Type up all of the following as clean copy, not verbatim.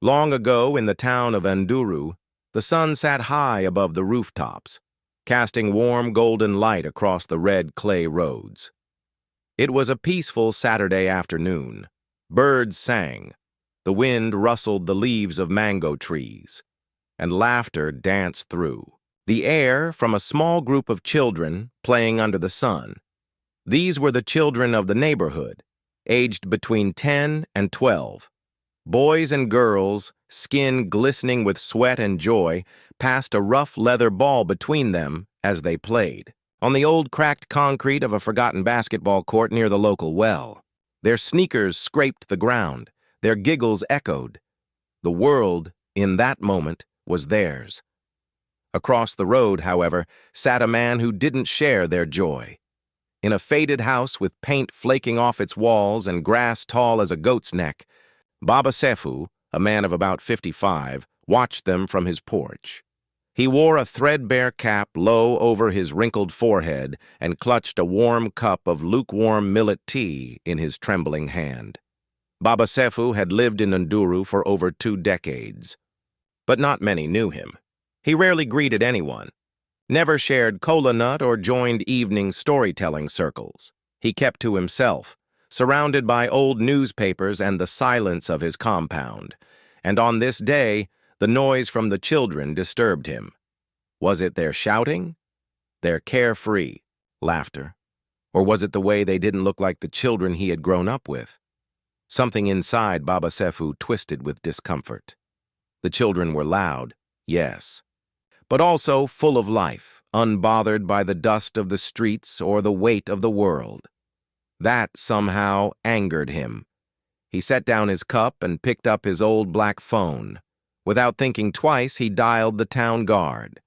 Long ago, in the town of Enduru, the sun sat high above the rooftops, casting warm golden light across the red clay roads. It was a peaceful Saturday afternoon. Birds sang, the wind rustled the leaves of mango trees, and laughter danced through the air from a small group of children playing under the sun. These were the children of the neighborhood, aged between 10 and 12. Boys and girls, skin glistening with sweat and joy, passed a rough leather ball between them as they played, on the old cracked concrete of a forgotten basketball court near the local well. Their sneakers scraped the ground, their giggles echoed. The world, in that moment, was theirs. Across the road, however, sat a man who didn't share their joy. In a faded house with paint flaking off its walls and grass tall as a goat's neck, Baba Sefu, a man of about 55, watched them from his porch. He wore a threadbare cap low over his wrinkled forehead and clutched a warm cup of lukewarm millet tea in his trembling hand. Baba Sefu had lived in Nduru for over 2 decades. But not many knew him. He rarely greeted anyone, never shared cola nut or joined evening storytelling circles. He kept to himself, surrounded by old newspapers and the silence of his compound. And on this day, the noise from the children disturbed him. Was it their shouting? Their carefree laughter? Or was it the way they didn't look like the children he had grown up with? Something inside Baba Sefu twisted with discomfort. The children were loud, yes, but also full of life, unbothered by the dust of the streets or the weight of the world. That somehow angered him. He set down his cup and picked up his old black phone. Without thinking twice, he dialed the town guard.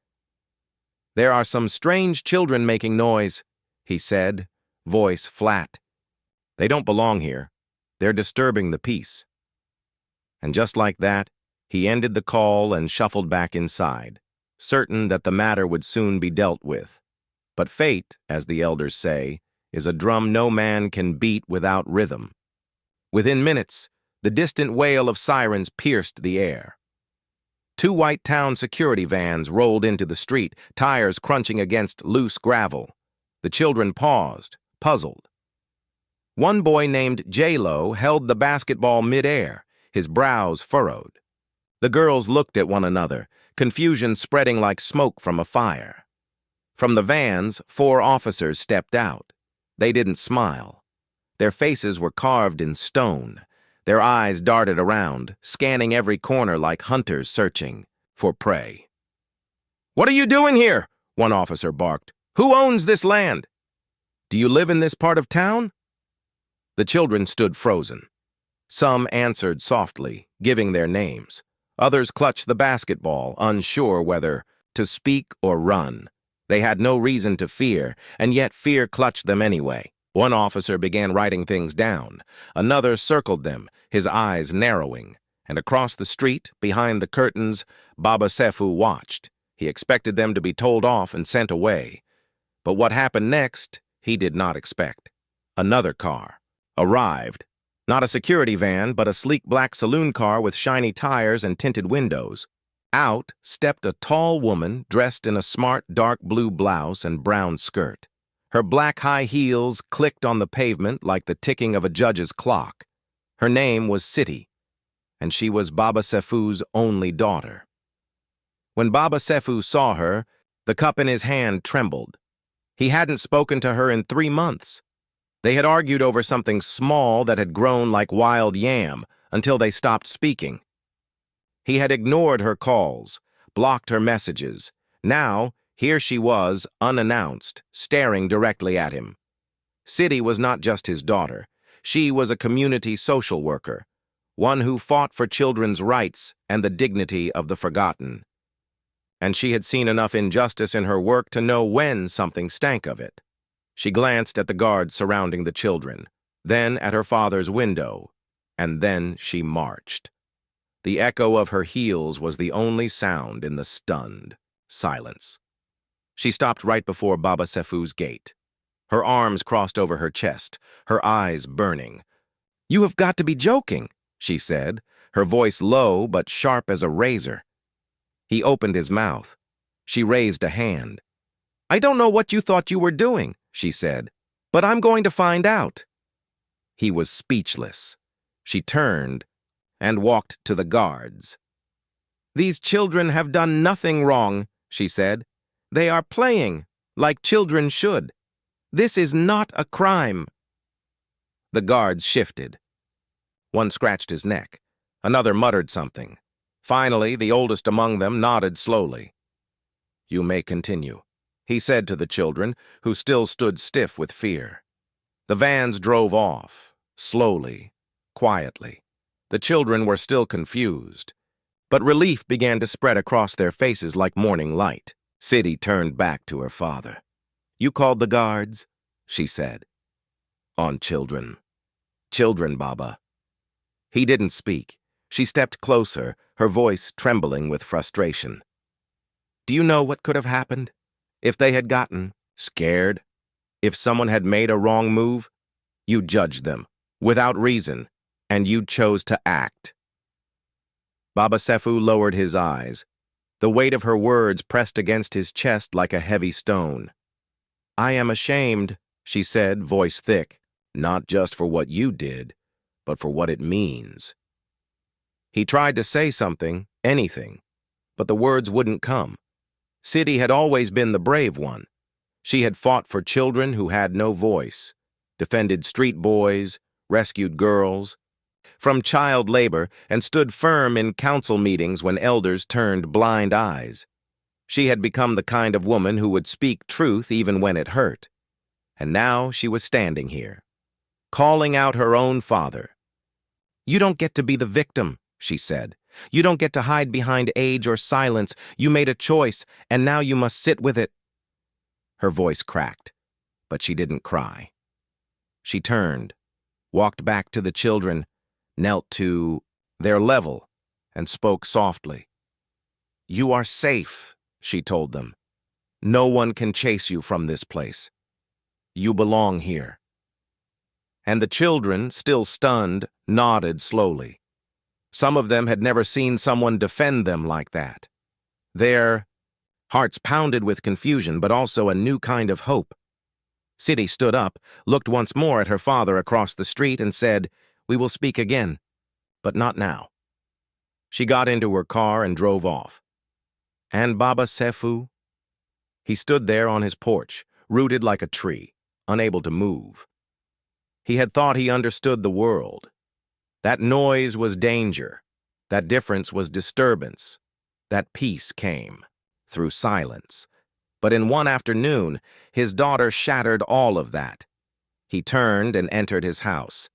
"There are some strange children making noise," he said, voice flat. "They don't belong here. They're disturbing the peace." And just like that, he ended the call and shuffled back inside, certain that the matter would soon be dealt with. But fate, as the elders say, is a drum no man can beat without rhythm. Within minutes, the distant wail of sirens pierced the air. 2 white town security vans rolled into the street, tires crunching against loose gravel. The children paused, puzzled. One boy named J-Lo held the basketball mid-air, his brows furrowed. The girls looked at one another, confusion spreading like smoke from a fire. From the vans, 4 officers stepped out. They didn't smile. Their faces were carved in stone. Their eyes darted around, scanning every corner like hunters searching for prey. "What are you doing here?" one officer barked. "Who owns this land? Do you live in this part of town?" The children stood frozen. Some answered softly, giving their names. Others clutched the basketball, unsure whether to speak or run. They had no reason to fear, and yet fear clutched them anyway. One officer began writing things down. Another circled them, his eyes narrowing. And across the street, behind the curtains, Baba Sefu watched. He expected them to be told off and sent away. But what happened next, he did not expect. Another car arrived. Not a security van, but a sleek black saloon car with shiny tires and tinted windows. Out stepped a tall woman dressed in a smart dark blue blouse and brown skirt. Her black high heels clicked on the pavement like the ticking of a judge's clock. Her name was Siti, and she was Baba Sefu's only daughter. When Baba Sefu saw her, the cup in his hand trembled. He hadn't spoken to her in 3 months. They had argued over something small that had grown like wild yam until they stopped speaking. He had ignored her calls, blocked her messages. Now, here she was, unannounced, staring directly at him. Siti was not just his daughter. She was a community social worker, one who fought for children's rights and the dignity of the forgotten. And she had seen enough injustice in her work to know when something stank of it. She glanced at the guards surrounding the children, then at her father's window, and then she marched. The echo of her heels was the only sound in the stunned silence. She stopped right before Baba Sefu's gate. Her arms crossed over her chest, her eyes burning. "You have got to be joking," she said, her voice low but sharp as a razor. He opened his mouth. She raised a hand. "I don't know what you thought you were doing," she said, "but I'm going to find out." He was speechless. She turned and walked to the guards. "These children have done nothing wrong," she said. "They are playing, like children should. This is not a crime." The guards shifted. One scratched his neck. Another muttered something. Finally, the oldest among them nodded slowly. "You may continue," he said to the children, who still stood stiff with fear. The vans drove off, slowly, quietly. The children were still confused, but relief began to spread across their faces like morning light. Sidi turned back to her father. "You called the guards?" she said. "On children. Children, Baba." He didn't speak. She stepped closer, her voice trembling with frustration. "Do you know what could have happened? If they had gotten scared? If someone had made a wrong move? You judged them, without reason, and you chose to act." Baba Sefu lowered his eyes. The weight of her words pressed against his chest like a heavy stone. "I am ashamed," she said, voice thick, "not just for what you did, but for what it means." He tried to say something, anything, but the words wouldn't come. Sidi had always been the brave one. She had fought for children who had no voice, defended street boys, rescued girls from child labor, and stood firm in council meetings when elders turned blind eyes. She had become the kind of woman who would speak truth even when it hurt. And now she was standing here, calling out her own father. "You don't get to be the victim," she said. "You don't get to hide behind age or silence. You made a choice, and now you must sit with it." Her voice cracked, but she didn't cry. She turned, walked back to the children, knelt to their level, and spoke softly. "You are safe," she told them. "No one can chase you from this place. You belong here." And the children, still stunned, nodded slowly. Some of them had never seen someone defend them like that. Their hearts pounded with confusion, but also a new kind of hope. Sidi stood up, looked once more at her father across the street, and said, "We will speak again, but not now." She got into her car and drove off. And Baba Sefu? He stood there on his porch, rooted like a tree, unable to move. He had thought he understood the world. That noise was danger. That difference was disturbance. That peace came through silence. But in one afternoon, his daughter shattered all of that. He turned and entered his house.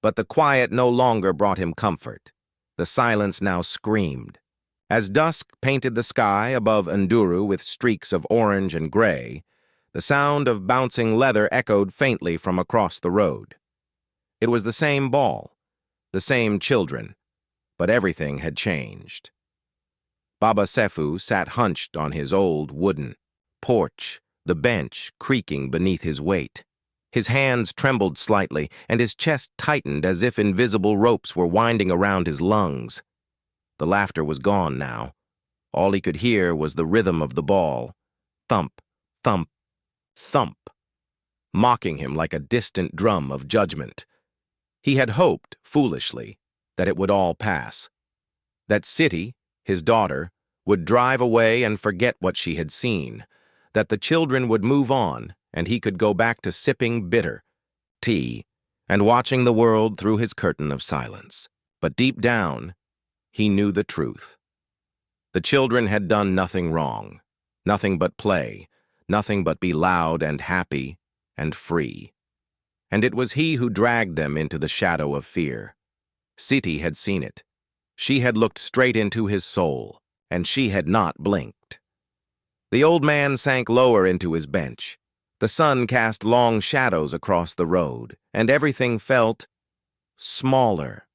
But the quiet no longer brought him comfort. The silence now screamed. As dusk painted the sky above Nduru with streaks of orange and gray, the sound of bouncing leather echoed faintly from across the road. It was the same ball, the same children, but everything had changed. Baba Sefu sat hunched on his old wooden porch, the bench creaking beneath his weight. His hands trembled slightly, and his chest tightened as if invisible ropes were winding around his lungs. The laughter was gone now. All he could hear was the rhythm of the ball. Thump, thump, thump, mocking him like a distant drum of judgment. He had hoped, foolishly, that it would all pass. That Siti, his daughter, would drive away and forget what she had seen. That the children would move on, and he could go back to sipping bitter tea and watching the world through his curtain of silence. But deep down, he knew the truth. The children had done nothing wrong, nothing but play, nothing but be loud and happy and free. And it was he who dragged them into the shadow of fear. Siti had seen it. She had looked straight into his soul, and she had not blinked. The old man sank lower into his bench. The sun cast long shadows across the road, and everything felt smaller.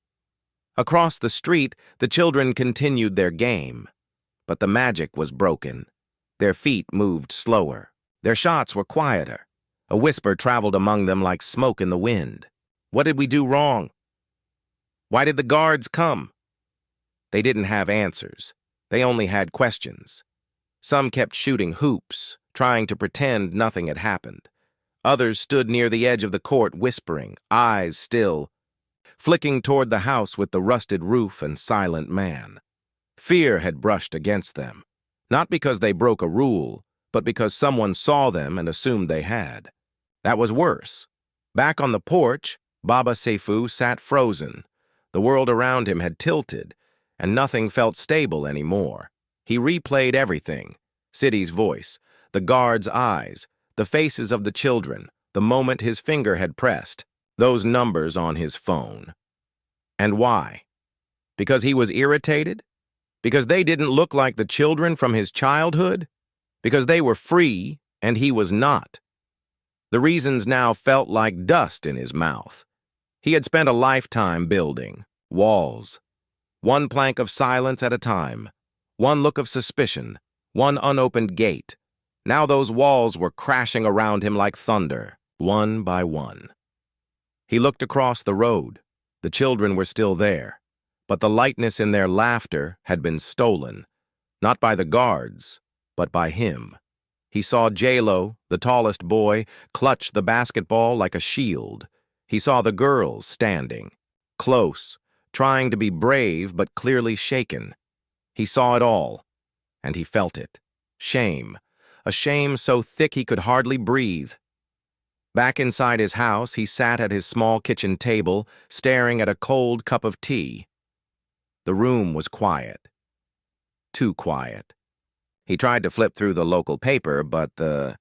Across the street, the children continued their game, but the magic was broken. Their feet moved slower. Their shots were quieter. A whisper traveled among them like smoke in the wind. What did we do wrong? Why did the guards come? They didn't have answers. They only had questions. Some kept shooting hoops, trying to pretend nothing had happened. Others stood near the edge of the court whispering, eyes still, flicking toward the house with the rusted roof and silent man. Fear had brushed against them, not because they broke a rule, but because someone saw them and assumed they had. That was worse. Back on the porch, Baba Saifu sat frozen. The world around him had tilted, and nothing felt stable anymore. He replayed everything: City's voice, the guard's eyes, the faces of the children, the moment his finger had pressed, those numbers on his phone. And why? Because he was irritated? Because they didn't look like the children from his childhood? Because they were free and he was not? The reasons now felt like dust in his mouth. He had spent a lifetime building walls, one plank of silence at a time, one look of suspicion, one unopened gate. Now those walls were crashing around him like thunder, one by one. He looked across the road. The children were still there, but the lightness in their laughter had been stolen, not by the guards, but by him. He saw J-Lo, the tallest boy, clutch the basketball like a shield. He saw the girls standing, close, trying to be brave but clearly shaken. He saw it all, and he felt it. Shame. A shame so thick he could hardly breathe. Back inside his house, he sat at his small kitchen table, staring at a cold cup of tea. The room was quiet. Too quiet. He tried to flip through the local paper, but the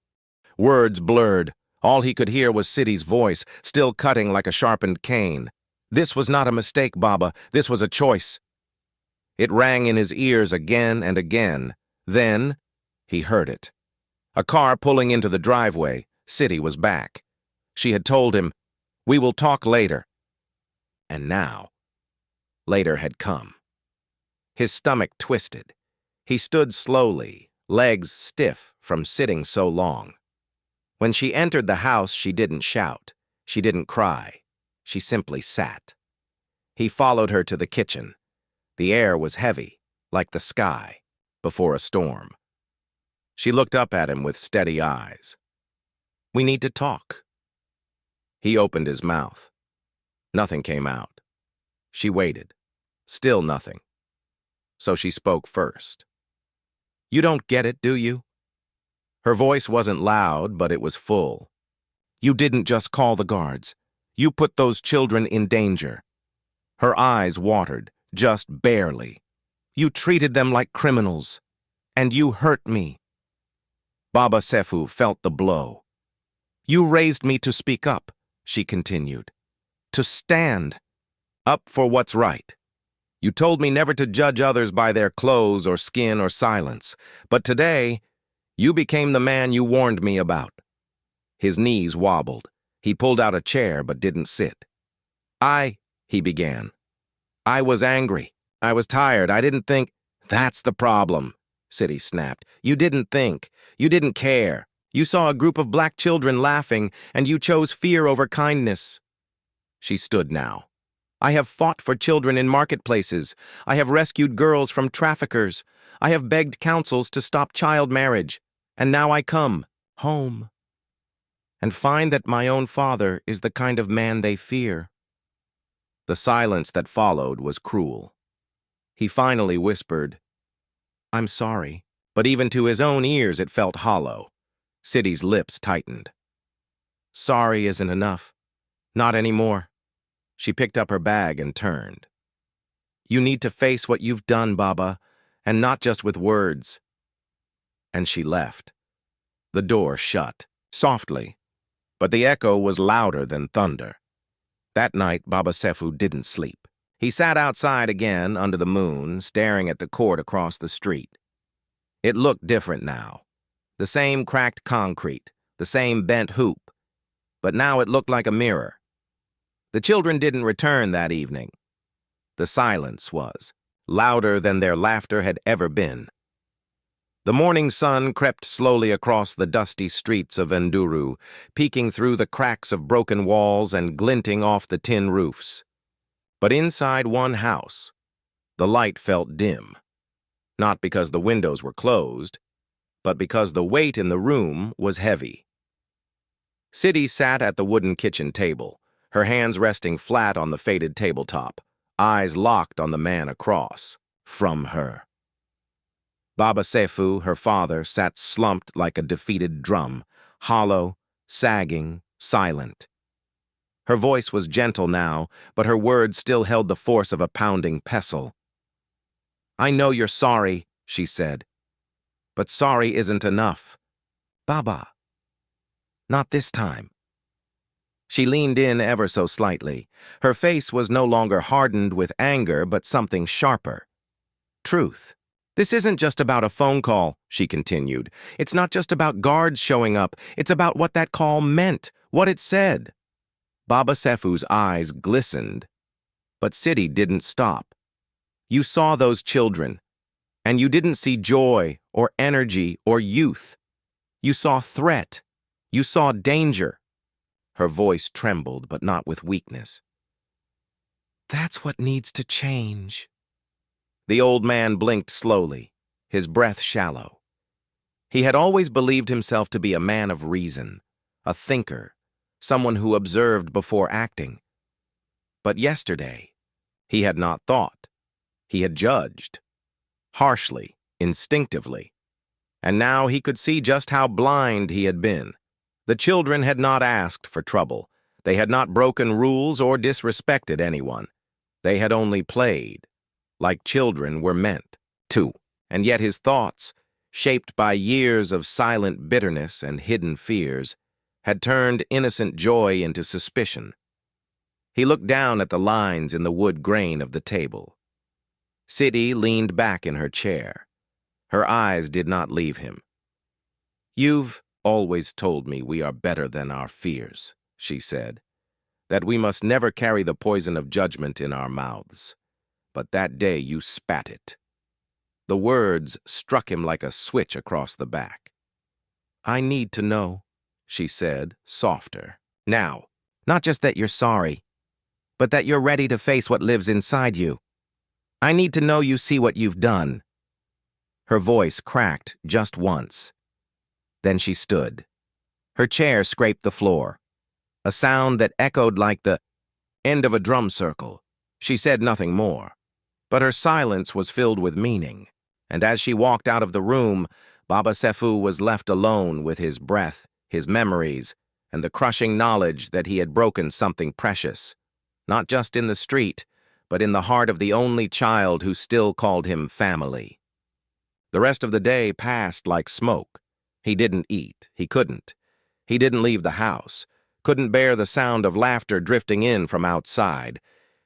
words blurred. All he could hear was City's voice, still cutting like a sharpened cane. This was not a mistake, Baba. This was a choice. It rang in his ears again and again. Then he heard it. A car pulling into the driveway. City was back. She had told him, "We will talk later." And now, later had come. His stomach twisted. He stood slowly, legs stiff from sitting so long. When she entered the house, she didn't shout. She didn't cry. She simply sat. He followed her to the kitchen. The air was heavy, like the sky, before a storm. She looked up at him with steady eyes. "We need to talk." He opened his mouth. Nothing came out. She waited. Still nothing. So she spoke first. "You don't get it, do you?" Her voice wasn't loud, but it was full. "You didn't just call the guards. You put those children in danger." Her eyes watered, just barely. "You treated them like criminals. And you hurt me." Baba Saifu felt the blow. "You raised me to speak up," she continued. "To stand up for what's right. You told me never to judge others by their clothes or skin or silence. But today, you became the man you warned me about." His knees wobbled. He pulled out a chair but didn't sit. He began. "I was angry. I was tired. I didn't think—" "That's the problem," City snapped. "You didn't think. You didn't care. You saw a group of black children laughing, and you chose fear over kindness." She stood now. "I have fought for children in marketplaces. I have rescued girls from traffickers. I have begged councils to stop child marriage. And now I come, home, and find that my own father is the kind of man they fear." The silence that followed was cruel. He finally whispered, "I'm sorry." But even to his own ears it felt hollow. City's lips tightened. "Sorry isn't enough. Not anymore." She picked up her bag and turned. "You need to face what you've done, Baba, and not just with words." And she left. The door shut, softly, but the echo was louder than thunder. That night, Baba Saifu didn't sleep. He sat outside again under the moon, staring at the court across the street. It looked different now. The same cracked concrete, the same bent hoop, but now it looked like a mirror. The children didn't return that evening. The silence was louder than their laughter had ever been. The morning sun crept slowly across the dusty streets of Enduru, peeking through the cracks of broken walls and glinting off the tin roofs. But inside one house, The light felt dim, not because the windows were closed, but because the weight in the room was heavy. City sat at the wooden kitchen table, her hands resting flat on the faded tabletop, eyes locked on the man across from her. Baba Sefu, her father, sat slumped like a defeated drum, hollow, sagging, silent. Her voice was gentle now, but her words still held the force of a pounding pestle. "I know you're sorry," she said, "but sorry isn't enough. Baba, not this time." She leaned in ever so slightly. Her face was no longer hardened with anger, but something sharper. Truth. "This isn't just about a phone call," she continued. "It's not just about guards showing up. It's about what that call meant, what it said." Baba Sefu's eyes glistened, but City didn't stop. "You saw those children, and you didn't see joy or energy or youth. You saw threat. You saw danger." Her voice trembled, but not with weakness. "That's what needs to change." The old man blinked slowly, his breath shallow. He had always believed himself to be a man of reason, a thinker, someone who observed before acting. But yesterday, he had not thought. He had judged, harshly, instinctively. And now he could see just how blind he had been. The children had not asked for trouble. They had not broken rules or disrespected anyone. They had only played, like children were meant to. And yet his thoughts, shaped by years of silent bitterness and hidden fears, had turned innocent joy into suspicion. He looked down at the lines in the wood grain of the table. City leaned back in her chair. Her eyes did not leave him. "You've always told me we are better than our fears," she said, "that we must never carry the poison of judgment in our mouths. But that day you spat it." The words struck him like a switch across the back. "I need to know," she said, softer. "Now, not just that you're sorry, but that you're ready to face what lives inside you. I need to know you see what you've done." Her voice cracked just once. Then she stood. Her chair scraped the floor, a sound that echoed like the end of a drum circle. She said nothing more, but her silence was filled with meaning. And as she walked out of the room, Baba Sefu was left alone with his breath, his memories, and the crushing knowledge that he had broken something precious, not just in the street, but in the heart of the only child who still called him family. The rest of the day passed like smoke. He didn't eat. He couldn't. He didn't leave the house. Couldn't bear the sound of laughter drifting in from outside.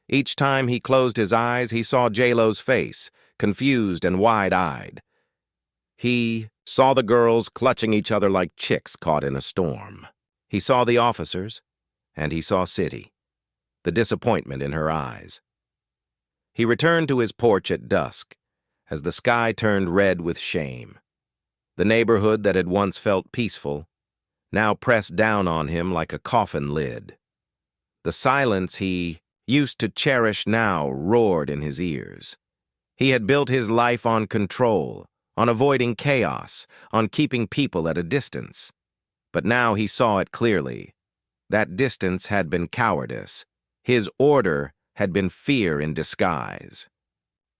Each time he closed his eyes, he saw J-Lo's face, confused and wide-eyed. He saw the girls clutching each other like chicks caught in a storm. He saw the officers, and he saw City, the disappointment in her eyes. He returned to his porch at dusk, as the sky turned red with shame. The neighborhood that had once felt peaceful now pressed down on him like a coffin lid. The silence he used to cherish now roared in his ears. He had built his life on control, on avoiding chaos, on keeping people at a distance. But now he saw it clearly. That distance had been cowardice. His order had been fear in disguise.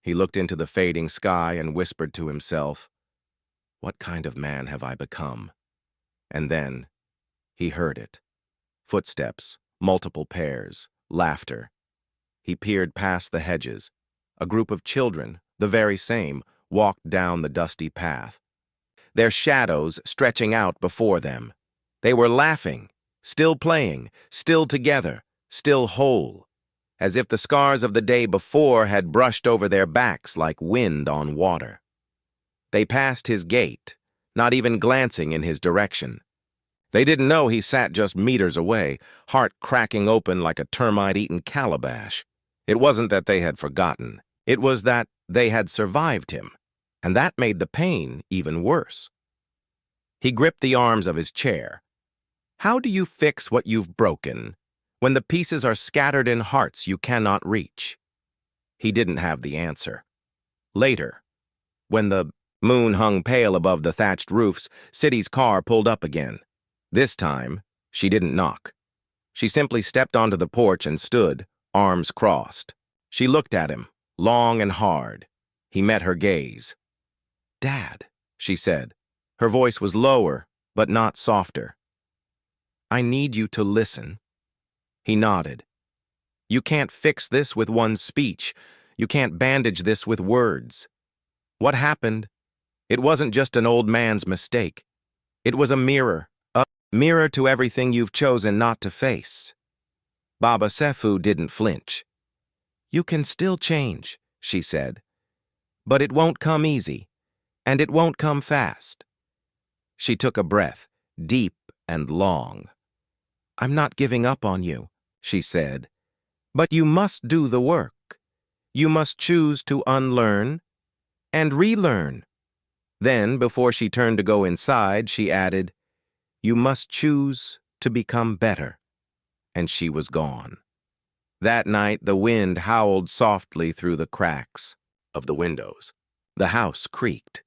He looked into the fading sky and whispered to himself, "What kind of man have I become?" And then he heard it. Footsteps, multiple pairs, laughter. He peered past the hedges. A group of children, the very same, walked down the dusty path, their shadows stretching out before them. They were laughing, still playing, still together, still whole, as if the scars of the day before had brushed over their backs like wind on water. They passed his gate, not even glancing in his direction. They didn't know he sat just meters away, heart cracking open like a termite-eaten calabash. It wasn't that they had forgotten. It was that they had survived him, and that made the pain even worse. He gripped the arms of his chair. How do you fix what you've broken when the pieces are scattered in hearts you cannot reach? He didn't have the answer. Later, when the moon hung pale above the thatched roofs, City's car pulled up again. This time, she didn't knock. She simply stepped onto the porch and stood, arms crossed. She looked at him, long and hard. He met her gaze. "Dad," she said. Her voice was lower, but not softer. "I need you to listen." He nodded. "You can't fix this with one speech. You can't bandage this with words. What happened? It wasn't just an old man's mistake. It was a mirror to everything you've chosen not to face." Baba Sefu didn't flinch. "You can still change," she said. "But it won't come easy, and it won't come fast." She took a breath, deep and long. "I'm not giving up on you," she said. "But you must do the work. You must choose to unlearn and relearn." Then, before she turned to go inside, she added, "You must choose to become better." And she was gone. That night, the wind howled softly through the cracks of the windows. The house creaked.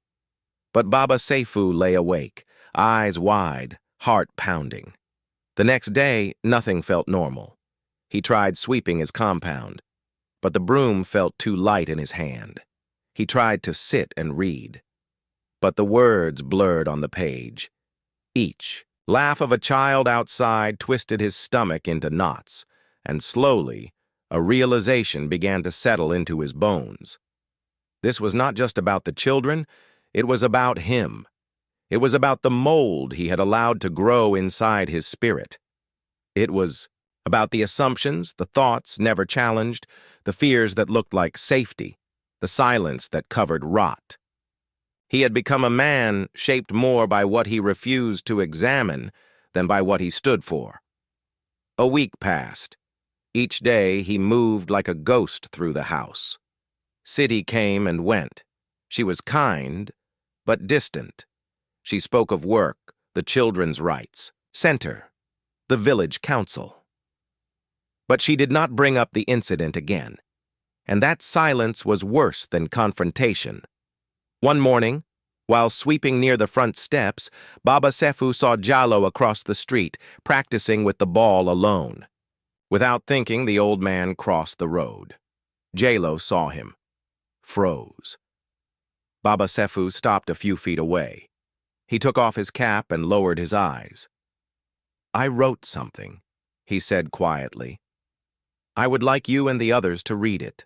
But Baba Sefu lay awake, eyes wide, heart pounding. The next day, nothing felt normal. He tried sweeping his compound, but the broom felt too light in his hand. He tried to sit and read, but the words blurred on the page. Each laugh of a child outside twisted his stomach into knots, and slowly, a realization began to settle into his bones. This was not just about the children, it was about him. It was about the mold he had allowed to grow inside his spirit. It was about the assumptions, the thoughts never challenged, the fears that looked like safety, the silence that covered rot. He had become a man shaped more by what he refused to examine than by what he stood for. A week passed. Each day he moved like a ghost through the house. City came and went. She was kind, but distant. She spoke of work, the children's rights, center, the village council. But she did not bring up the incident again. And that silence was worse than confrontation. One morning, while sweeping near the front steps, Baba Sefu saw Jalo across the street, practicing with the ball alone. Without thinking, the old man crossed the road. Jalo saw him, froze. Baba Sefu stopped a few feet away. He took off his cap and lowered his eyes. "I wrote something," he said quietly. "I would like you and the others to read it."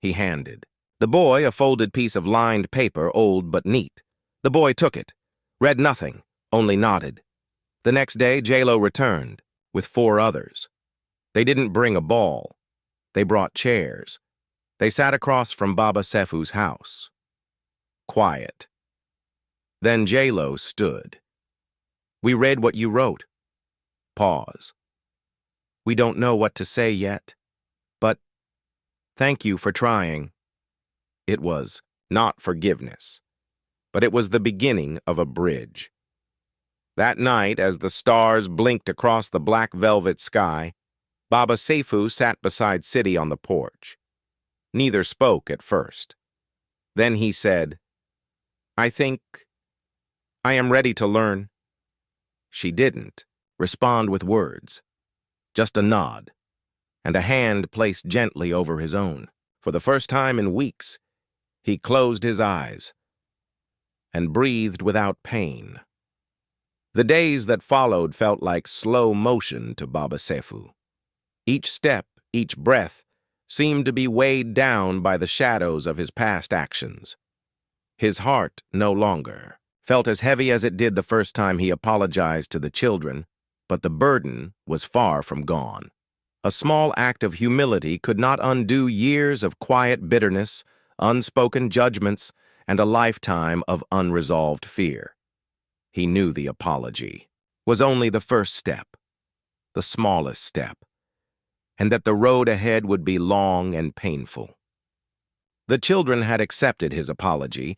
He handed the boy a folded piece of lined paper, old but neat. The boy took it, read nothing, only nodded. The next day, Jalo returned, with 4 others. They didn't bring a ball. They brought chairs. They sat across from Baba Sefu's house. Quiet. Then Jalo stood. "We read what you wrote." Pause. "We don't know what to say yet, but thank you for trying." It was not forgiveness, but it was the beginning of a bridge. That night, as the stars blinked across the black velvet sky, Baba Sefu sat beside City on the porch. Neither spoke at first. Then he said, "I think I am ready to learn." She didn't respond with words, just a nod, and a hand placed gently over his own. For the first time in weeks, he closed his eyes and breathed without pain. The days that followed felt like slow motion to Baba Sefu. Each step, each breath, seemed to be weighed down by the shadows of his past actions. His heart no longer felt as heavy as it did the first time he apologized to the children, but the burden was far from gone. A small act of humility could not undo years of quiet bitterness, unspoken judgments, and a lifetime of unresolved fear. He knew the apology was only the first step, the smallest step, and that the road ahead would be long and painful. The children had accepted his apology,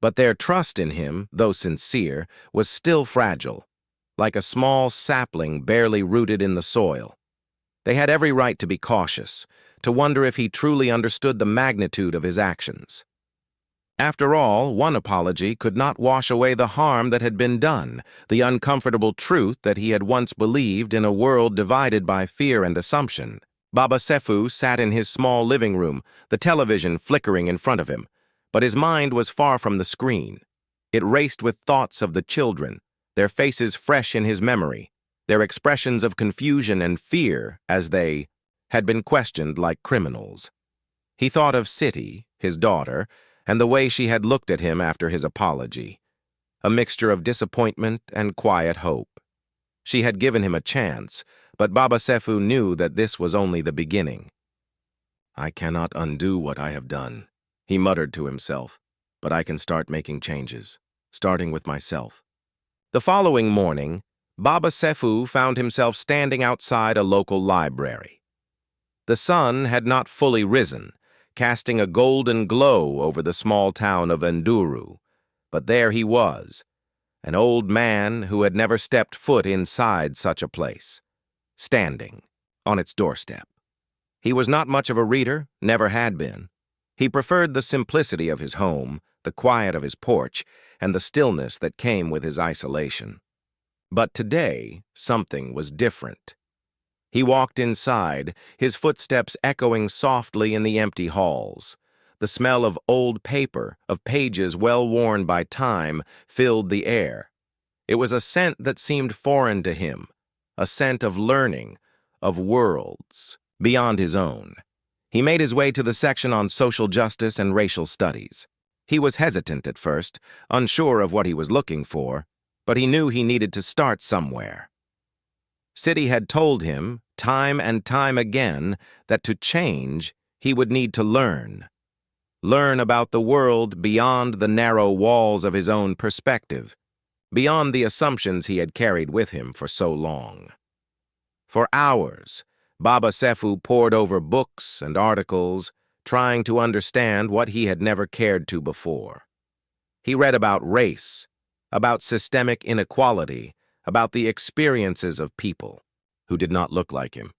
but their trust in him, though sincere, was still fragile, like a small sapling barely rooted in the soil. They had every right to be cautious, to wonder if he truly understood the magnitude of his actions. After all, one apology could not wash away the harm that had been done, the uncomfortable truth that he had once believed in a world divided by fear and assumption. Baba Sefu sat in his small living room, the television flickering in front of him, but his mind was far from the screen. It raced with thoughts of the children, their faces fresh in his memory, their expressions of confusion and fear as they had been questioned like criminals. He thought of Siti, his daughter, and the way she had looked at him after his apology, a mixture of disappointment and quiet hope. She had given him a chance, but Baba Sefu knew that this was only the beginning. "I cannot undo what I have done," he muttered to himself, "but I can start making changes, starting with myself." The following morning, Baba Sefu found himself standing outside a local library. The sun had not fully risen, casting a golden glow over the small town of Nduru, but there he was, an old man who had never stepped foot inside such a place, standing on its doorstep. He was not much of a reader, never had been. He preferred the simplicity of his home, the quiet of his porch, and the stillness that came with his isolation. But today, something was different. He walked inside, his footsteps echoing softly in the empty halls. The smell of old paper, of pages well worn by time, filled the air. It was a scent that seemed foreign to him, a scent of learning, of worlds beyond his own. He made his way to the section on social justice and racial studies. He was hesitant at first, unsure of what he was looking for, but he knew he needed to start somewhere. Siti had told him, time and time again, that to change, he would need to learn. Learn about the world beyond the narrow walls of his own perspective, beyond the assumptions he had carried with him for so long. For hours, Baba Sefu pored over books and articles, trying to understand what he had never cared to before. He read about race, about systemic inequality, about the experiences of people who did not look like him.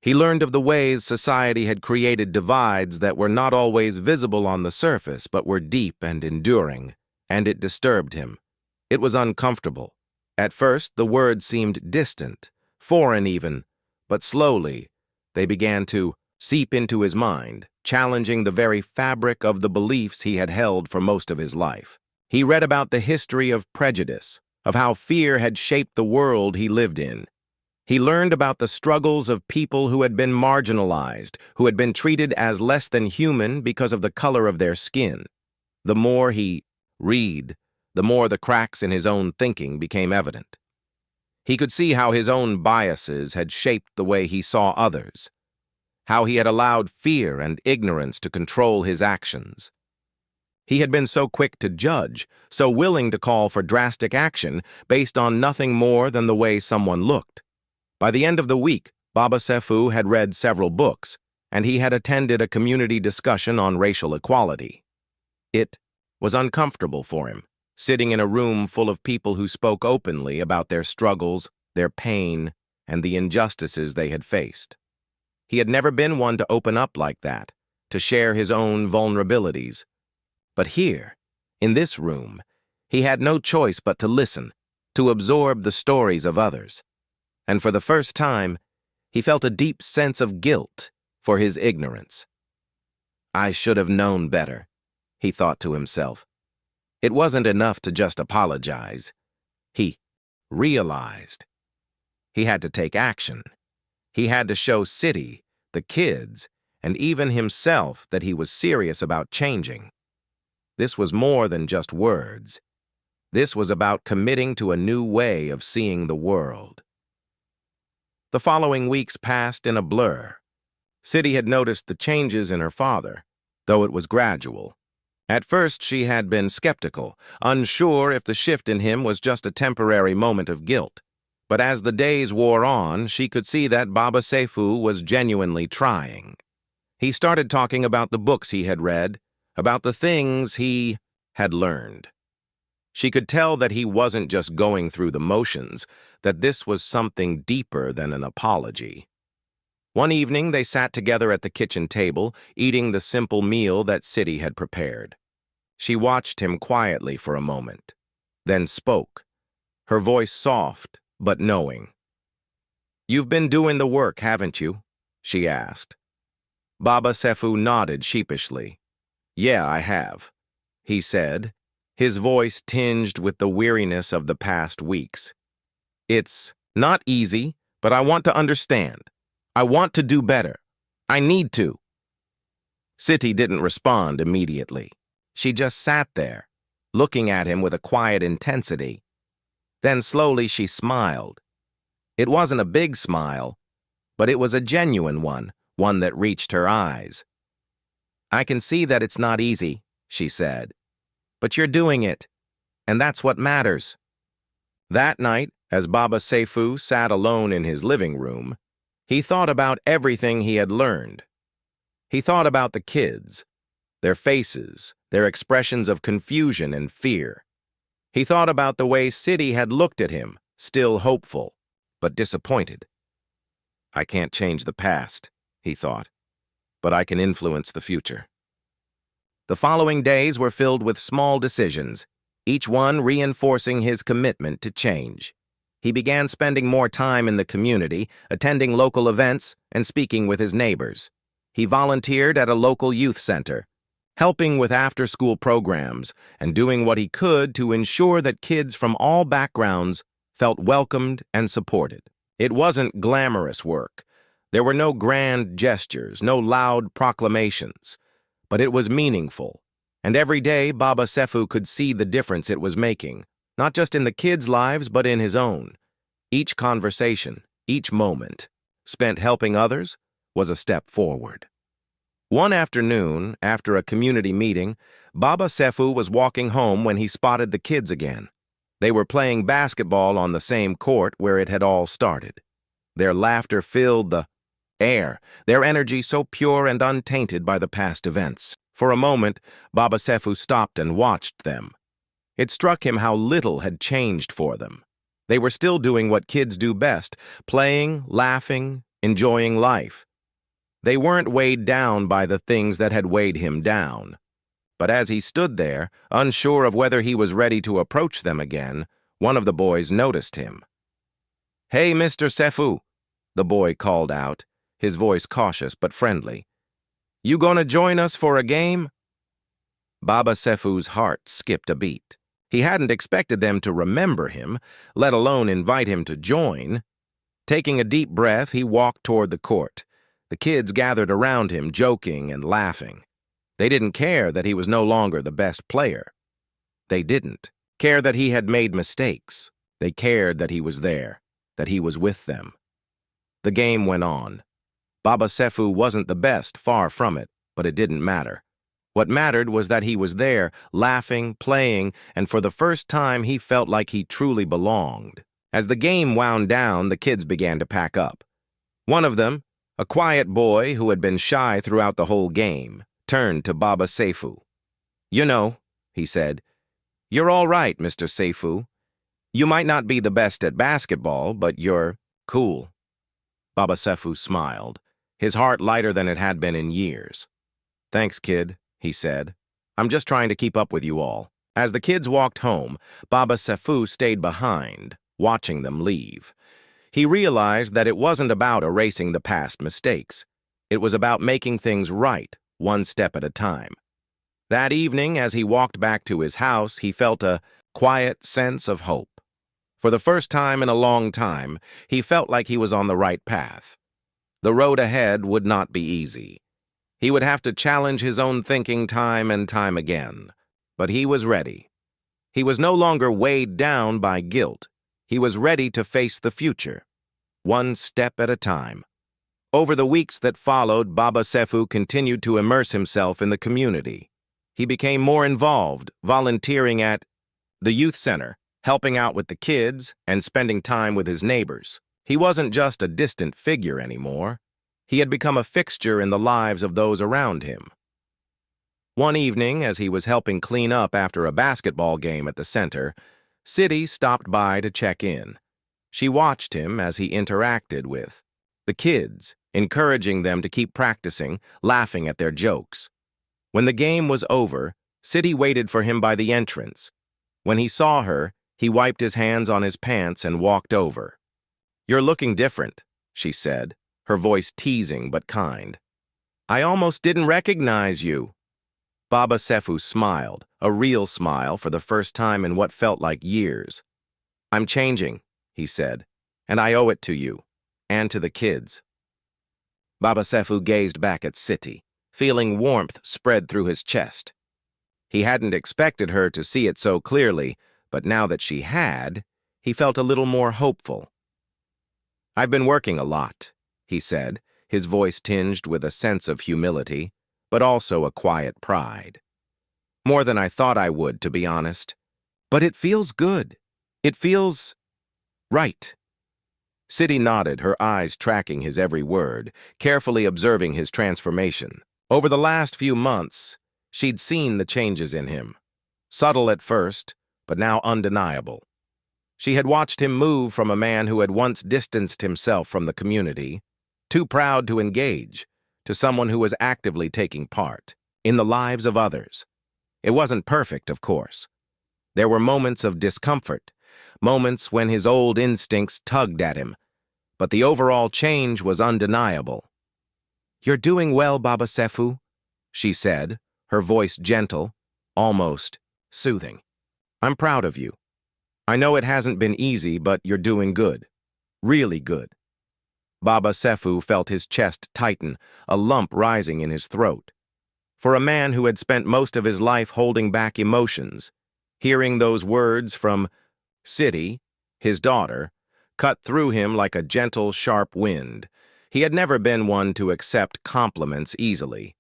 He learned of the ways society had created divides that were not always visible on the surface but were deep and enduring, and it disturbed him. It was uncomfortable. At first, the words seemed distant, foreign even, but slowly they began to seep into his mind, challenging the very fabric of the beliefs he had held for most of his life. He read about the history of prejudice, of how fear had shaped the world he lived in. He learned about the struggles of people who had been marginalized, who had been treated as less than human because of the color of their skin. The more he read, the more the cracks in his own thinking became evident. He could see how his own biases had shaped the way he saw others, how he had allowed fear and ignorance to control his actions. He had been so quick to judge, so willing to call for drastic action based on nothing more than the way someone looked. By the end of the week, Baba Sefu had read several books, and he had attended a community discussion on racial equality. It was uncomfortable for him, sitting in a room full of people who spoke openly about their struggles, their pain, and the injustices they had faced. He had never been one to open up like that, to share his own vulnerabilities. But here, in this room, he had no choice but to listen, to absorb the stories of others. And for the first time, he felt a deep sense of guilt for his ignorance. "I should have known better," he thought to himself. It wasn't enough to just apologize. He realized he had to take action. He had to show Siti, the kids, and even himself that he was serious about changing. This was more than just words. This was about committing to a new way of seeing the world. The following weeks passed in a blur. Siti had noticed the changes in her father, though it was gradual. At first, she had been skeptical, unsure if the shift in him was just a temporary moment of guilt. But as the days wore on, she could see that Baba Sefu was genuinely trying. He started talking about the books he had read, about the things he had learned. She could tell that he wasn't just going through the motions, that this was something deeper than an apology. One evening, they sat together at the kitchen table, eating the simple meal that City had prepared. She watched him quietly for a moment, then spoke, her voice soft but knowing. "You've been doing the work, haven't you?" she asked. Baba Sefu nodded sheepishly. "Yeah, I have," he said, his voice tinged with the weariness of the past weeks. "It's not easy, but I want to understand. I want to do better. I need to." Siti didn't respond immediately. She just sat there, looking at him with a quiet intensity. Then slowly she smiled. It wasn't a big smile, but it was a genuine one that reached her eyes. "I can see that it's not easy," she said, "but you're doing it, and that's what matters." That night, as Baba Sefu sat alone in his living room, he thought about everything he had learned. He thought about the kids, their faces, their expressions of confusion and fear. He thought about the way City had looked at him, still hopeful, but disappointed. "I can't change the past," he thought, "but I can influence the future." The following days were filled with small decisions, each one reinforcing his commitment to change. He began spending more time in the community, attending local events and speaking with his neighbors. He volunteered at a local youth center, helping with after-school programs and doing what he could to ensure that kids from all backgrounds felt welcomed and supported. It wasn't glamorous work. There were no grand gestures, no loud proclamations, but it was meaningful. And every day, Baba Sefu could see the difference it was making, not just in the kids' lives, but in his own. Each conversation, each moment, spent helping others, was a step forward. One afternoon, after a community meeting, Baba Sefu was walking home when he spotted the kids again. They were playing basketball on the same court where it had all started. Their laughter filled the air, their energy so pure and untainted by the past events. For a moment, Baba Sefu stopped and watched them. It struck him how little had changed for them. They were still doing what kids do best, playing, laughing, enjoying life. They weren't weighed down by the things that had weighed him down. But as he stood there, unsure of whether he was ready to approach them again, one of the boys noticed him. "Hey, Mr. Sefu," the boy called out, his voice cautious but friendly. "You gonna join us for a game?" Baba Sefu's heart skipped a beat. He hadn't expected them to remember him, let alone invite him to join. Taking a deep breath, he walked toward the court. The kids gathered around him, joking and laughing. They didn't care that he was no longer the best player. They didn't care that he had made mistakes. They cared that he was there, that he was with them. The game went on. Baba Sefu wasn't the best, far from it, but it didn't matter. What mattered was that he was there, laughing, playing, and for the first time he felt like he truly belonged. As the game wound down, the kids began to pack up. One of them, a quiet boy who had been shy throughout the whole game, turned to Baba Sefu. "You know," he said, "you're all right, Mr. Sefu. You might not be the best at basketball, but you're cool." Baba Sefu smiled, his heart lighter than it had been in years. "Thanks, kid," he said. "I'm just trying to keep up with you all." As the kids walked home, Baba Sefu stayed behind, watching them leave. He realized that it wasn't about erasing the past mistakes. It was about making things right, one step at a time. That evening, as he walked back to his house, he felt a quiet sense of hope. For the first time in a long time, he felt like he was on the right path. The road ahead would not be easy. He would have to challenge his own thinking time and time again. But he was ready. He was no longer weighed down by guilt. He was ready to face the future, one step at a time. Over the weeks that followed, Baba Sefu continued to immerse himself in the community. He became more involved, volunteering at the youth center, helping out with the kids, and spending time with his neighbors. He wasn't just a distant figure anymore. He had become a fixture in the lives of those around him. One evening, as he was helping clean up after a basketball game at the center, City stopped by to check in. She watched him as he interacted with the kids, encouraging them to keep practicing, laughing at their jokes. When the game was over, City waited for him by the entrance. When he saw her, he wiped his hands on his pants and walked over. "You're looking different," she said, her voice teasing but kind. "I almost didn't recognize you." Baba Sefu smiled, a real smile for the first time in what felt like years. "I'm changing," he said, "and I owe it to you, and to the kids." Baba Sefu gazed back at City, feeling warmth spread through his chest. He hadn't expected her to see it so clearly, but now that she had, he felt a little more hopeful. "I've been working a lot," he said, his voice tinged with a sense of humility, but also a quiet pride. "More than I thought I would, to be honest. But it feels good. It feels right." City nodded, her eyes tracking his every word, carefully observing his transformation. Over the last few months, she'd seen the changes in him. Subtle at first, but now undeniable. She had watched him move from a man who had once distanced himself from the community, too proud to engage, to someone who was actively taking part in the lives of others. It wasn't perfect, of course. There were moments of discomfort, moments when his old instincts tugged at him, but the overall change was undeniable. "You're doing well, Baba Sefu," she said, her voice gentle, almost soothing. "I'm proud of you. I know it hasn't been easy, but you're doing good. Really good." Baba Sefu felt his chest tighten, a lump rising in his throat. For a man who had spent most of his life holding back emotions, hearing those words from City, his daughter, cut through him like a gentle, sharp wind. He had never been one to accept compliments easily.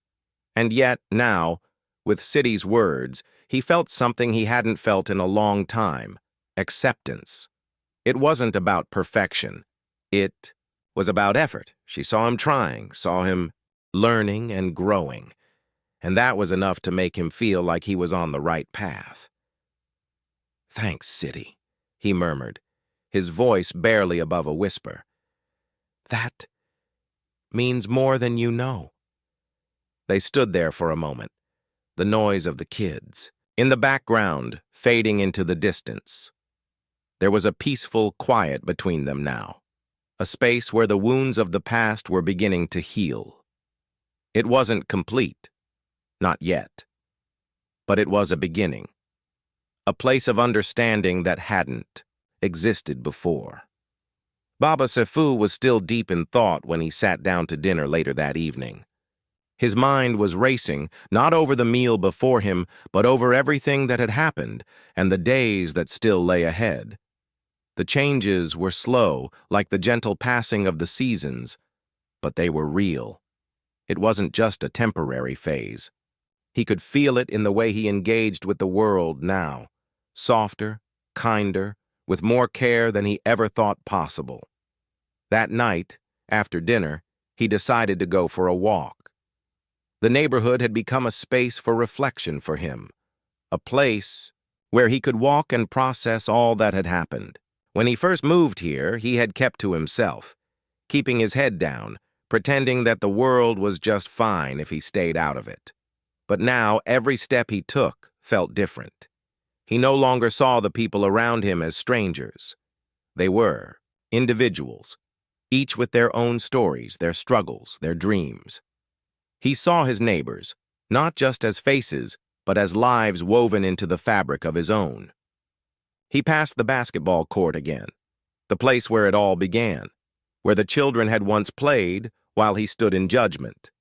And yet, now, with City's words, he felt something he hadn't felt in a long time: acceptance. It wasn't about perfection. It was about effort. She saw him trying, saw him learning and growing. And that was enough to make him feel like he was on the right path. "Thanks, City," he murmured, his voice barely above a whisper. "That means more than you know." They stood there for a moment, the noise of the kids, in the background, fading into the distance. There was a peaceful quiet between them now, a space where the wounds of the past were beginning to heal. It wasn't complete, not yet, but it was a beginning, a place of understanding that hadn't existed before. Baba Sefu was still deep in thought when he sat down to dinner later that evening. His mind was racing, not over the meal before him, but over everything that had happened and the days that still lay ahead. The changes were slow, like the gentle passing of the seasons, but they were real. It wasn't just a temporary phase. He could feel it in the way he engaged with the world now, softer, kinder, with more care than he ever thought possible. That night, after dinner, he decided to go for a walk. The neighborhood had become a space for reflection for him, a place where he could walk and process all that had happened. When he first moved here, he had kept to himself, keeping his head down, pretending that the world was just fine if he stayed out of it. But now, every step he took felt different. He no longer saw the people around him as strangers. They were individuals, each with their own stories, their struggles, their dreams. He saw his neighbors, not just as faces, but as lives woven into the fabric of his own. He passed the basketball court again, the place where it all began, where the children had once played while he stood in judgment.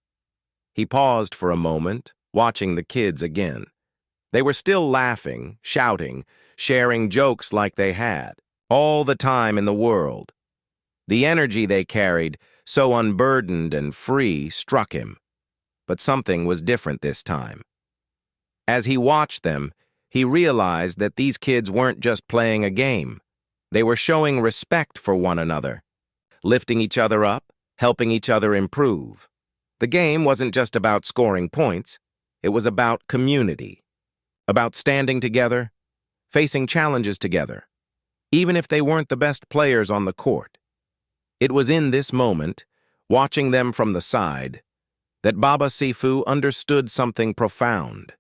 He paused for a moment, watching the kids again. They were still laughing, shouting, sharing jokes like they had, all the time in the world. The energy they carried, so unburdened and free, struck him. But something was different this time. As he watched them, he realized that these kids weren't just playing a game. They were showing respect for one another, lifting each other up, helping each other improve. The game wasn't just about scoring points. It was about community, about standing together, facing challenges together, even if they weren't the best players on the court. It was in this moment, watching them from the side, that Baba Sifu understood something profound.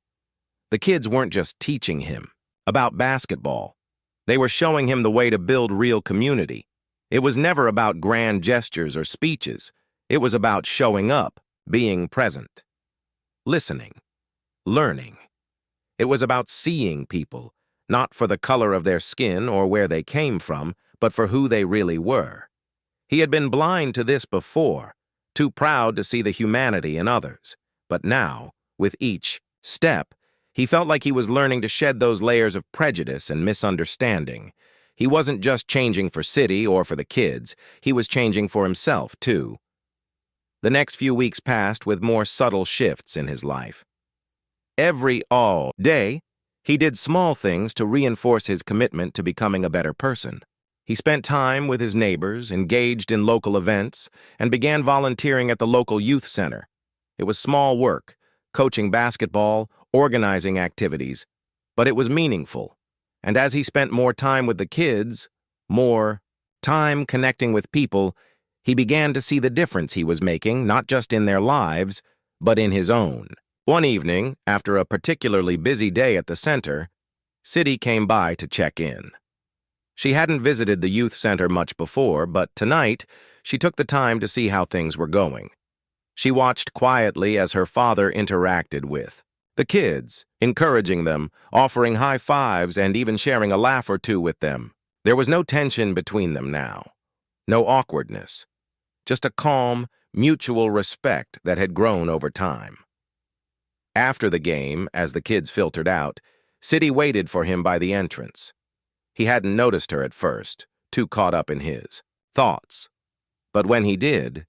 The kids weren't just teaching him about basketball. They were showing him the way to build real community. It was never about grand gestures or speeches. It was about showing up, being present, listening, learning. It was about seeing people, not for the color of their skin or where they came from, but for who they really were. He had been blind to this before, too proud to see the humanity in others. But now, with each step, he felt like he was learning to shed those layers of prejudice and misunderstanding. He wasn't just changing for City or for the kids, he was changing for himself, too. The next few weeks passed with more subtle shifts in his life. Every all day, he did small things to reinforce his commitment to becoming a better person. He spent time with his neighbors, engaged in local events, and began volunteering at the local youth center. It was small work, coaching basketball, organizing activities, but it was meaningful. And as he spent more time with the kids, more time connecting with people, he began to see the difference he was making, not just in their lives, but in his own. One evening, after a particularly busy day at the center, City came by to check in. She hadn't visited the youth center much before, but tonight, she took the time to see how things were going. She watched quietly as her father interacted with the kids, encouraging them, offering high fives, and even sharing a laugh or two with them. There was no tension between them now, no awkwardness, just a calm, mutual respect that had grown over time. After the game, as the kids filtered out, City waited for him by the entrance. He hadn't noticed her at first, too caught up in his thoughts. But when he did,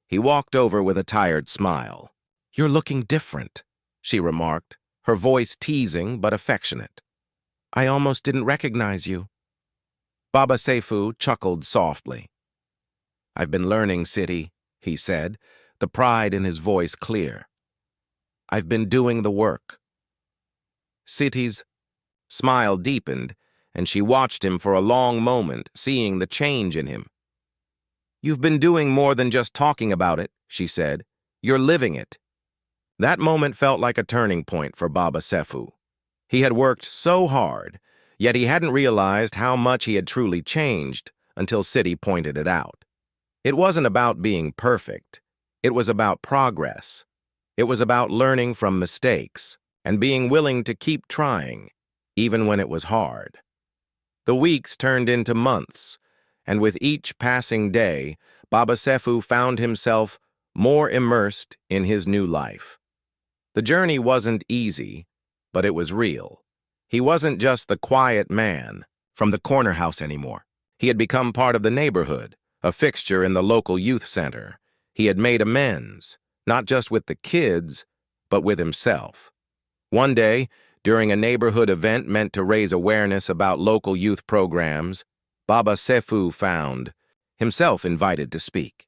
he walked over with a tired smile. "You're looking different," she remarked, her voice teasing but affectionate. "I almost didn't recognize you." Baba Seifu chuckled softly. "I've been learning, City," he said, the pride in his voice clear. "I've been doing the work." City's smile deepened, and she watched him for a long moment, seeing the change in him. "You've been doing more than just talking about it," she said. "You're living it." That moment felt like a turning point for Baba Seifu. He had worked so hard, yet he hadn't realized how much he had truly changed until City pointed it out. It wasn't about being perfect. It was about progress. It was about learning from mistakes and being willing to keep trying, even when it was hard. The weeks turned into months, and with each passing day, Baba Seifu found himself more immersed in his new life. The journey wasn't easy, but it was real. He wasn't just the quiet man from the corner house anymore. He had become part of the neighborhood, a fixture in the local youth center. He had made amends, not just with the kids, but with himself. One day, during a neighborhood event meant to raise awareness about local youth programs, Baba Seifu found himself invited to speak.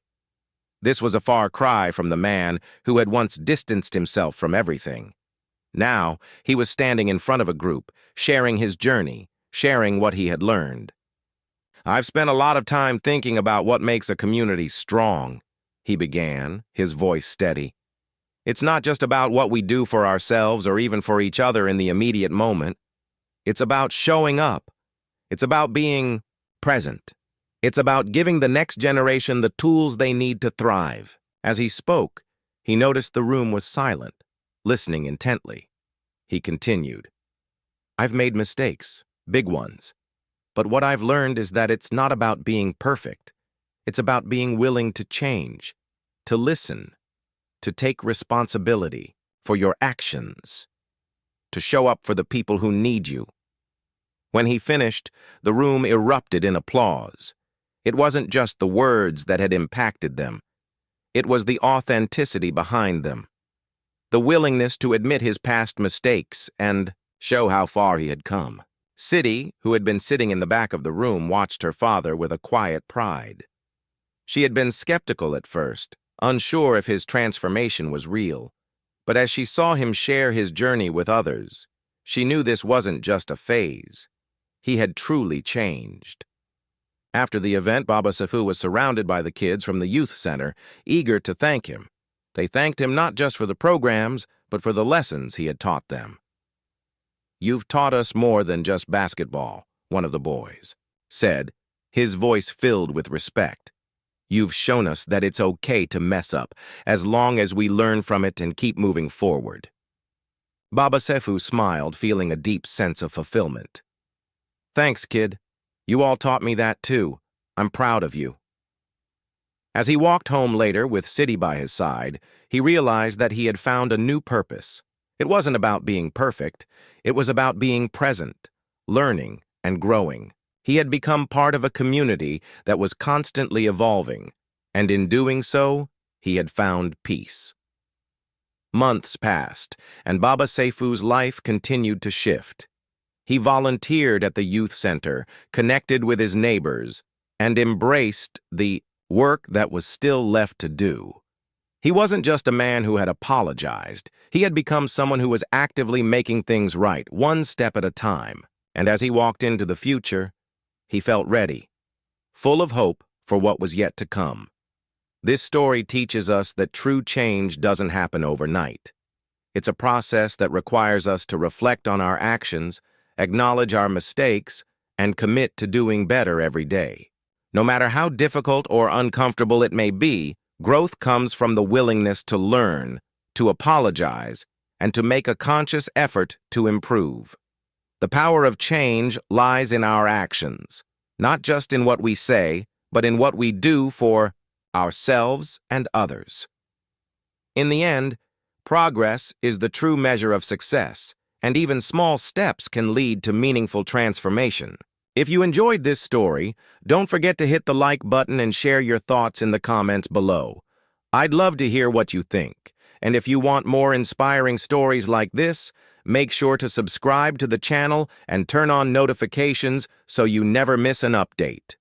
This was a far cry from the man who had once distanced himself from everything. Now, he was standing in front of a group, sharing his journey, sharing what he had learned. "I've spent a lot of time thinking about what makes a community strong," he began, his voice steady. "It's not just about what we do for ourselves or even for each other in the immediate moment. It's about showing up. It's about being present. It's about giving the next generation the tools they need to thrive." As he spoke, he noticed the room was silent, listening intently. He continued, "I've made mistakes, big ones. But what I've learned is that it's not about being perfect. It's about being willing to change, to listen, to take responsibility for your actions, to show up for the people who need you." When he finished, the room erupted in applause. It wasn't just the words that had impacted them. It was the authenticity behind them, the willingness to admit his past mistakes and show how far he had come. City, who had been sitting in the back of the room, watched her father with a quiet pride. She had been skeptical at first, unsure if his transformation was real. But as she saw him share his journey with others, she knew this wasn't just a phase. He had truly changed. After the event, Baba Sifu was surrounded by the kids from the youth center, eager to thank him. They thanked him not just for the programs, but for the lessons he had taught them. "You've taught us more than just basketball," one of the boys said, his voice filled with respect. "You've shown us that it's okay to mess up, as long as we learn from it and keep moving forward." Baba Sifu smiled, feeling a deep sense of fulfillment. "Thanks, kid. You all taught me that too. I'm proud of you." As he walked home later with City by his side, he realized that he had found a new purpose. It wasn't about being perfect. It was about being present, learning, and growing. He had become part of a community that was constantly evolving, and in doing so, he had found peace. Months passed, and Baba Sifu's life continued to shift. He volunteered at the youth center, connected with his neighbors, and embraced the work that was still left to do. He wasn't just a man who had apologized. He had become someone who was actively making things right, one step at a time. And as he walked into the future, he felt ready, full of hope for what was yet to come. This story teaches us that true change doesn't happen overnight. It's a process that requires us to reflect on our actions, acknowledge our mistakes, and commit to doing better every day. No matter how difficult or uncomfortable it may be, growth comes from the willingness to learn, to apologize, and to make a conscious effort to improve. The power of change lies in our actions, not just in what we say, but in what we do for ourselves and others. In the end, progress is the true measure of success, and even small steps can lead to meaningful transformation. If you enjoyed this story, don't forget to hit the like button and share your thoughts in the comments below. I'd love to hear what you think. And if you want more inspiring stories like this, make sure to subscribe to the channel and turn on notifications so you never miss an update.